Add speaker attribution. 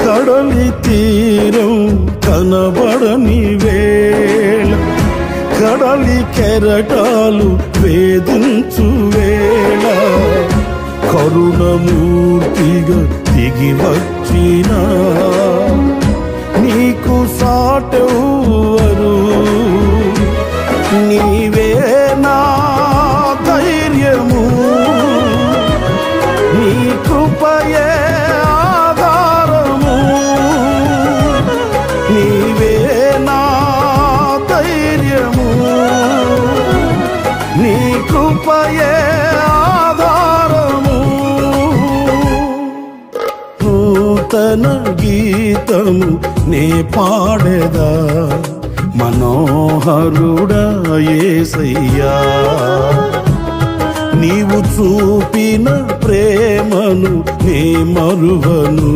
Speaker 1: కడలి తీరం కనబడని వేళ, కడలి కెరటాలు వేధించు వేళ, కరుణమూర్తిగా దిగి వచ్చిన నీకు సాటెవ్వరు. నీవే నా ధైర్యము, నీ కృపయే ఆధారము. నీవే నా ధైర్యము, నీ కృపయే ఆధారము. నూతన గీతము నే పాడెదా, మనోహరుడా యేసయ్యా. నీవు చూపిన ప్రేమను నే మరువను,